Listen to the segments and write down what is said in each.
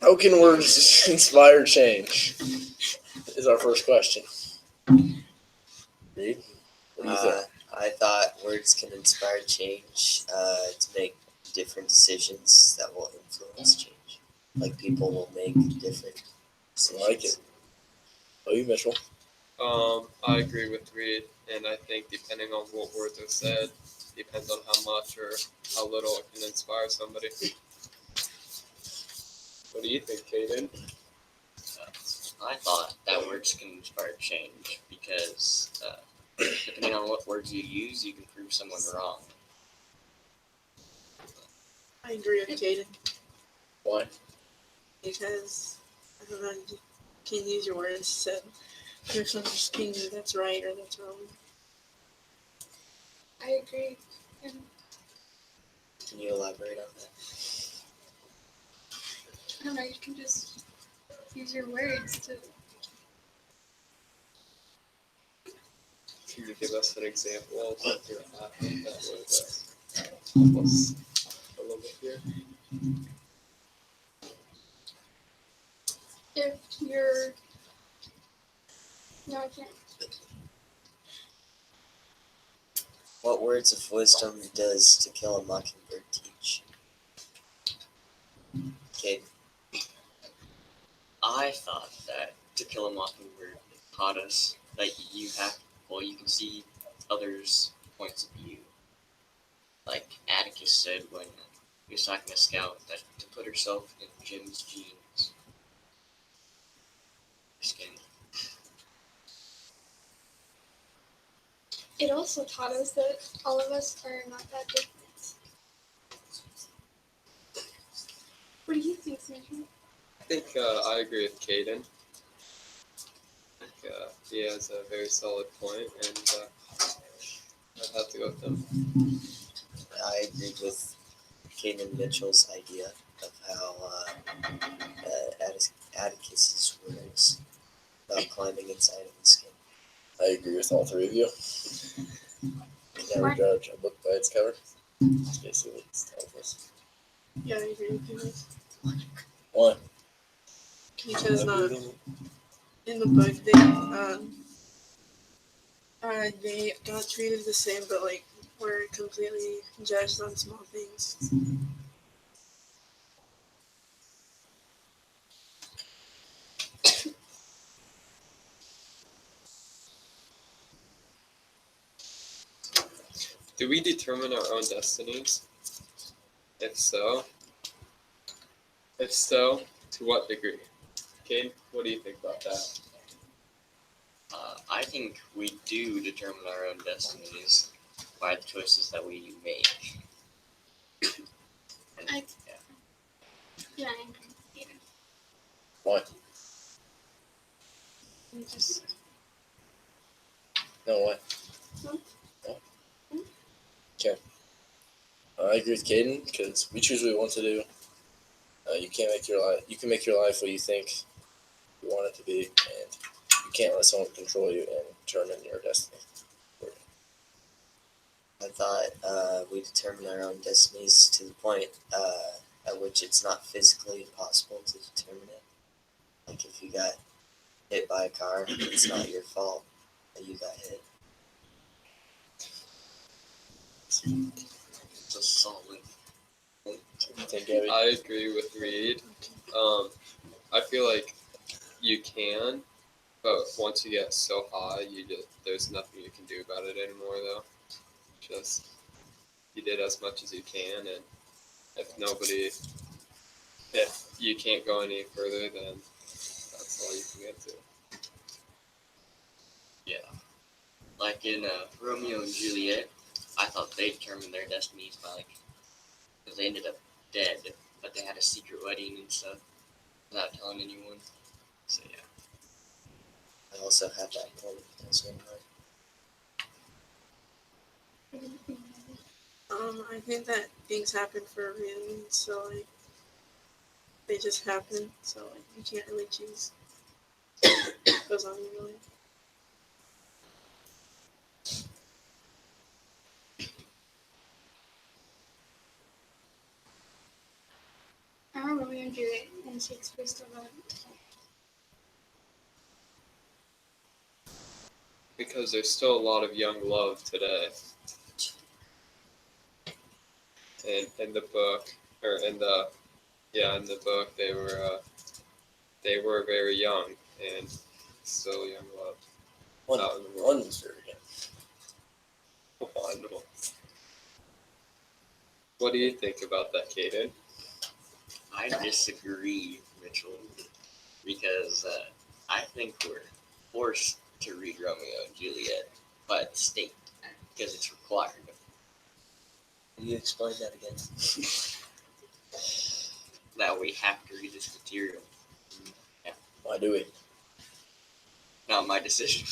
How can words inspire change? Is our first question. Reed, what do you think? I thought words can inspire change to make different decisions that will influence change. Like people will make different decisions. I like it. Oh, you, Mitchell? I agree with Reed, and I think depending on what words are said, depends on how much or how little it can inspire somebody. What do you think, Caden? I thought that words can inspire change because depending on what words you use, you can prove someone wrong. I agree with Caden. Why? Because, I don't know, you can use your words to prove something that's right or that's wrong. I agree. Can you elaborate on that? I don't know, you can just use your words to. Can you give us an example of what you're having that would help us a little bit here? If you're. No, I can't. What words of wisdom does To Kill a Mockingbird teach? Okay. I thought that To Kill a Mockingbird taught us that you can see others' points of view. Like Atticus said when he was talking to Scout, that to put herself in Jim's jeans. Skin. It also taught us that all of us are not that different. What do you think, Sandra? I think I agree with Caden. I think he has a very solid point, and I'd have to go with him. I agreed with Caden Mitchell's idea of how Atticus's words about climbing inside of the skin. I agree with all three of you. You can never judge a book by its cover. That's basically what it tells us. Yeah, I agree with you guys. Why? Because in the book they got treated the same, but like were completely judged on small things. Do we determine our own destinies? If so, to what degree? Caden, what do you think about that? I think we do determine our own destinies by the choices that we make. And, Yeah, I agree. Why? No, why? Hmm? No? Okay. I agree with Caden because we choose what we want to do. You can't make your life. You can make your life what you think you want it to be, and you can't let someone control you and determine your destiny. I thought we determine our own destinies to the point at which it's not physically possible to determine it. Like if you got hit by a car, it's not your fault that you got hit. It's a solid. I agree with Reed. I feel like you can, but once you get so high, there's nothing you can do about it anymore. Though, just you did as much as you can, and if you can't go any further, then that's all you can get to. Yeah. Like in Romeo and Juliet, I thought they determined their destinies because they ended up dead, but they had a secret wedding and stuff without telling anyone. So yeah. I also have that moment as well. I think that things happen for a reason, so like they just happen, so like you can't really choose what goes on in your life. I remember Romeo and Juliet, and Shakespeare still got it. Because there's still a lot of young love today. And in the book, or in the book, they were very young and still young love. One was very young. Wonderful. What do you think about that, Kaden? I disagree, Mitchell, because I think we're forced to read Romeo and Juliet by the state because it's required. Can you explain that again? That we have to read this material. Why do we? Not my decision.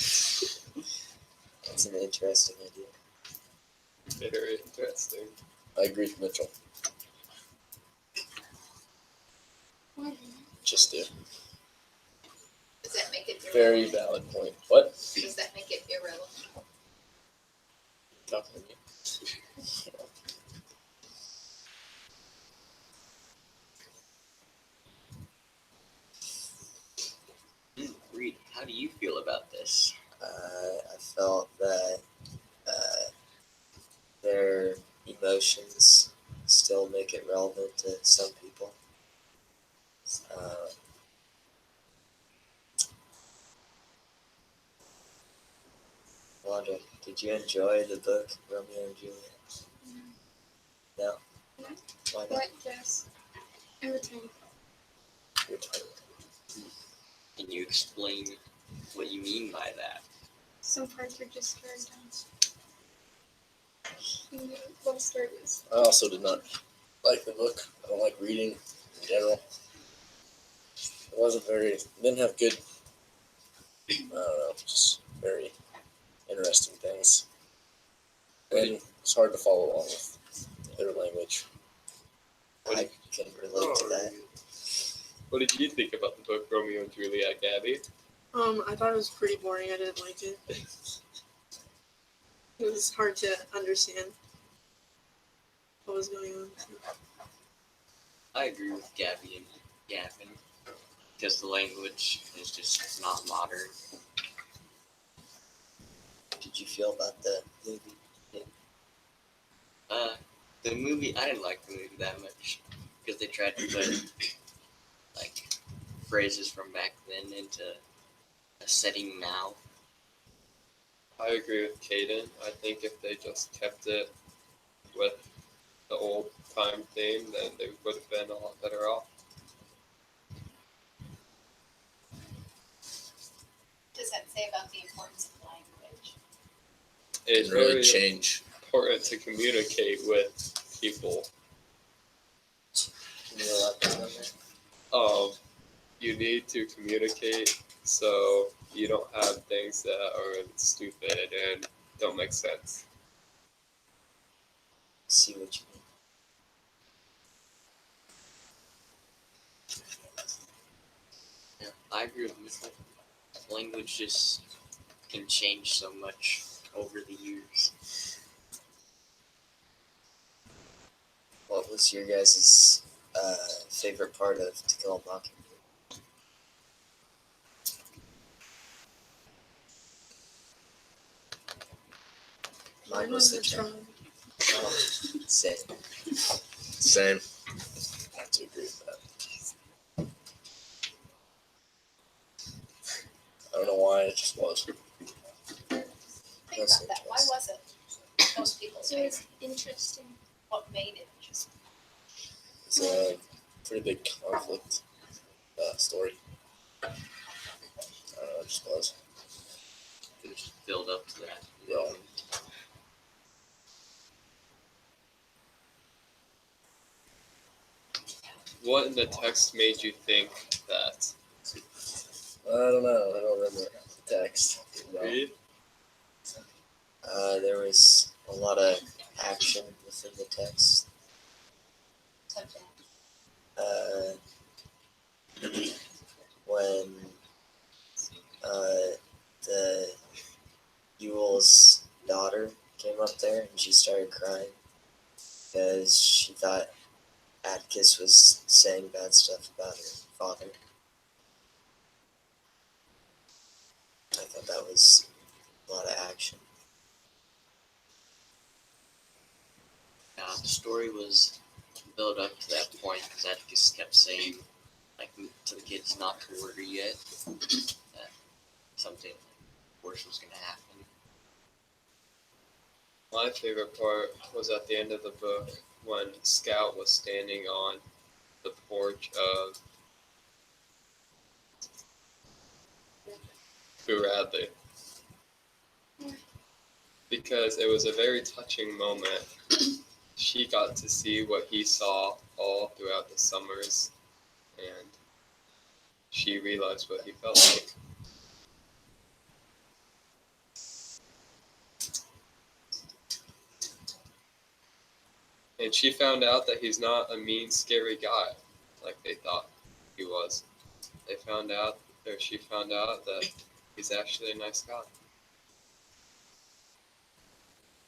That's an interesting idea. Very interesting. I agree with Mitchell. Why? Just do. Does that make it Very irrelevant? valid point. What? Does that make it irrelevant? Talking to me. Reed, how do you feel about this? I felt that their emotions still make it relevant to some people. Wanda, did you enjoy the book Romeo and Juliet? No? No. Why not? What? Yes. Every time. Your time. Can you explain what you mean by that? Some parts are just very dumb. Love stories. I also did not like the book. I don't like reading in general. It wasn't very. Didn't have good. I don't know. Just very interesting things. And it's hard to follow along with their language. I can relate to that. What did you think about the book Romeo and Juliet, Gabby? I thought it was pretty boring. I didn't like it. It was hard to understand what was going on. I agree with Gabby and Gavin because the language is just not modern. Did you feel about the movie? The movie, I didn't like the movie that much because they tried to put like phrases from back then into a setting now. I agree with Kaden. I think if they just kept it with the old time theme, then they would have been a lot better off. Does that say about the importance of language? It's Didn't really very change. important to communicate with people. Can you elaborate on that? You need to communicate so you don't have things that are stupid and don't make sense. See what you mean. Yeah, I agree with Mitchell. Language just can change so much over the years. What was your guys' favorite part of To Kill a Mockingbird? Mine was the drum. Oh, same. Same. I have to agree with that. I don't know why, it just was. Think That's about that. Why interesting. was it most people's It was favorite? interesting. What made it just It's a pretty big conflict story. I don't know, it just was. It just build up to that Yeah. moment. What in the text made you think that? I don't know. I don't remember the text. Reed? There was a lot of action within the text. such a When the Ewell's daughter came up there and she started crying because she thought Atticus was saying bad stuff about her father. I thought that was a lot of action. Yeah, the story was built up to that point because Atticus kept saying, like, to the kids not to worry yet, that something worse was going to happen. My favorite part was at the end of the book when Scout was standing on the porch of Bradley. Because it was a very touching moment. She got to see what he saw all throughout the summers, and she realized what he felt like. And she found out that he's not a mean, scary guy like they thought he was. She found out that he's actually a nice guy.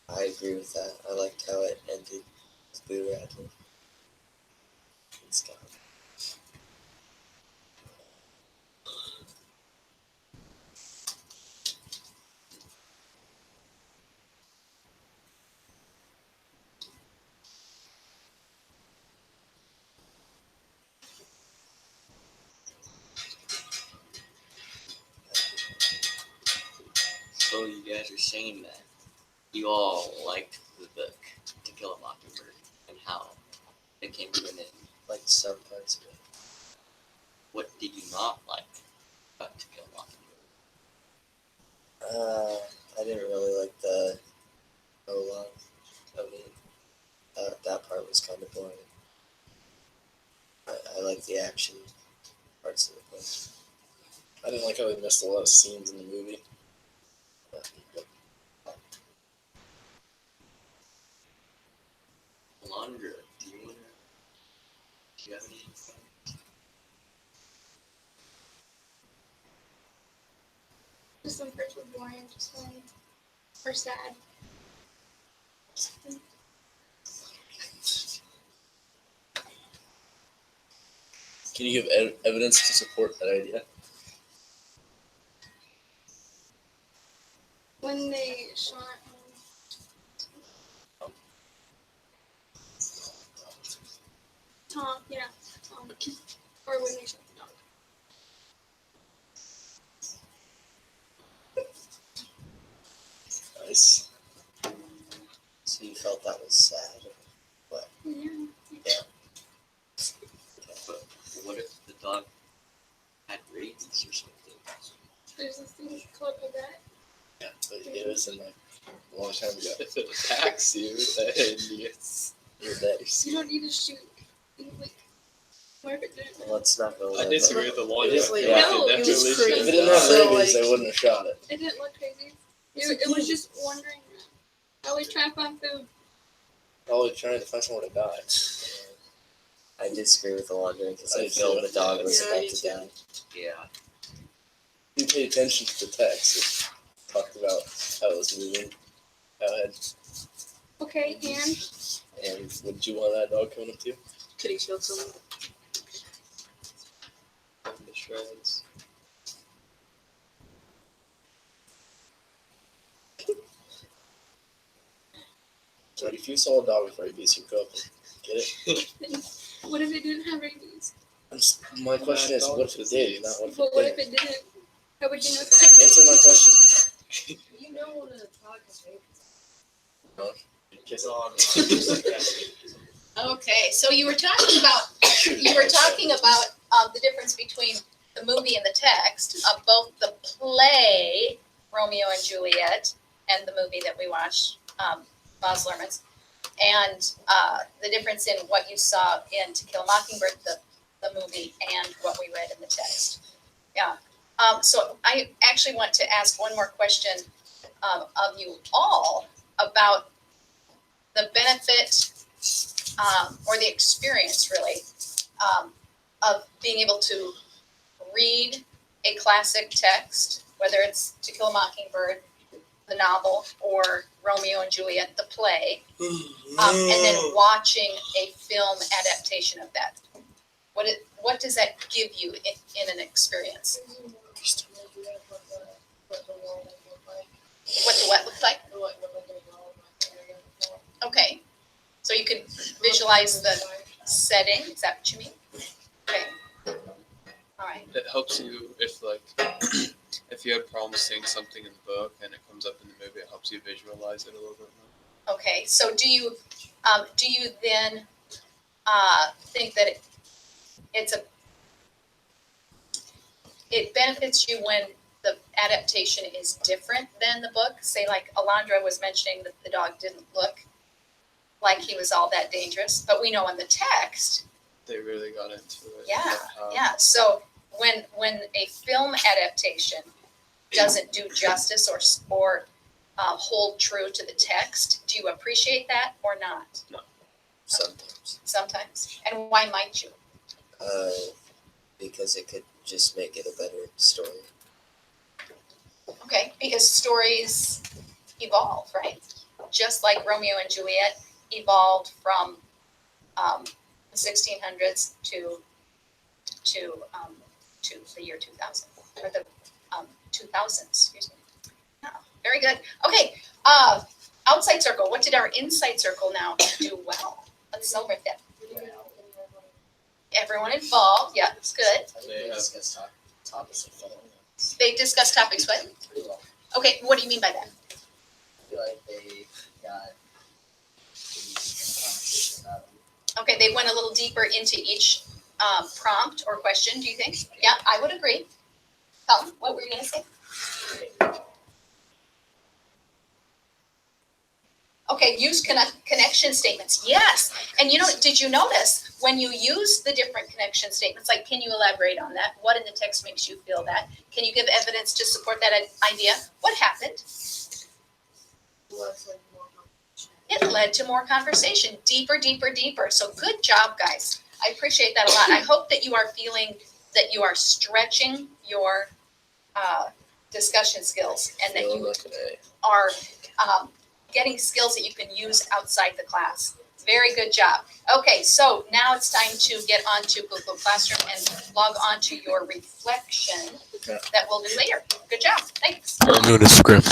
I agree with that. I liked how it ended with Boo Radley and Scott. So you guys are saying that you all liked the book To Kill a Mockingbird and how it came to an end. Like some parts of it. What did you not like about To Kill a Mockingbird? I didn't really like the prologue of it. That part was kind of boring. I like the action parts of the book. I didn't like how they missed a lot of scenes in the movie. Alondra, do you have any? Just some parts were boring, just like, or sad. Can you give evidence to support that idea? When they shot Tom, yeah, Tom, or when they shot the dog. Nice. So you felt that was sad. Yeah. But what if the dog had rabies or something? There's this thing called a vet. Yeah, but it was in like a long time ago. If it attacks you, then yes. You're dead. You don't need to shoot. Like, what if it didn't? Well, let's not go I there. disagree with the law. It is like- yeah, No, it was If crazy. it didn't have So, rabies, like- I wouldn't have shot it. It didn't look crazy. It was just wondering how we trap on food. Probably trying to find somewhere to die. I disagree with the laundry because I I do feel too. the dog was Yeah, about me to too. die. Yeah. You paid attention to the text. It talked about how it was moving, how it had, Okay, and and would you want that dog coming up to you? Could he kill someone? The shreds. So if you saw a dog with rabies, you'd go up and get it. what if it didn't have rabies? My question is, what if it did, not what if But it what if didn't? it didn't? How would you know that? Answer my question. You know when a dog has rabies. Kiss it. Okay, so you were talking about the difference between the movie and the text of both the play Romeo and Juliet and the movie that we watched, Baz Luhrmann's, and the difference in what you saw in To Kill a Mockingbird, the movie, and what we read in the text. Yeah. So I actually want to ask one more question of you all about the benefit or the experience, really, of being able to read a classic text, whether it's To Kill a Mockingbird the novel or Romeo and Juliet, the play, and then watching a film adaptation of that? What does that give you in an experience? What the what looks like? Okay, so you can visualize the setting. Is that what you mean? Okay. All right. It helps you if if you had problems seeing something in the book and it comes up in the movie, it helps you visualize it a little bit more. Okay. So do you then think that it benefits you when the adaptation is different than the book? Say, like Alondra was mentioning that the dog didn't look like he was all that dangerous, but we know in the text They really got into it. Yeah. So when a film adaptation doesn't do justice or hold true to the text, do you appreciate that or not? No. Sometimes. Sometimes. And why might you? Because it could just make it a better story. Okay, because stories evolve, right? Just like Romeo and Juliet evolved from the 1600s to the year 2000, or the 2000s, excuse me. Yeah, very good. Okay, outside circle. What did our inside circle now do well? Let's celebrate that. Everyone involved. Yeah, it's good. They discuss topics of fun. They discussed topics, what? Pretty well. Okay, what do you mean by that? I feel like they got in conversation about Okay, they went a little deeper into each prompt or question, do you think? Yeah, I would agree. Colin, what were you going to say? Okay, use connection statements. Yes. And did you notice when you use the different connection statements, like, can you elaborate on that? What in the text makes you feel that? Can you give evidence to support that idea? What happened? It led to more conversation, deeper, deeper, deeper. So good job, guys. I appreciate that a lot. I hope that you are feeling that you are stretching your discussion skills and that you are getting skills that you can use outside the class. Very good job. Okay, so now it's time to get onto Google Classroom and log on to your reflection that we'll do later. Good job. Thanks. I'm doing a script.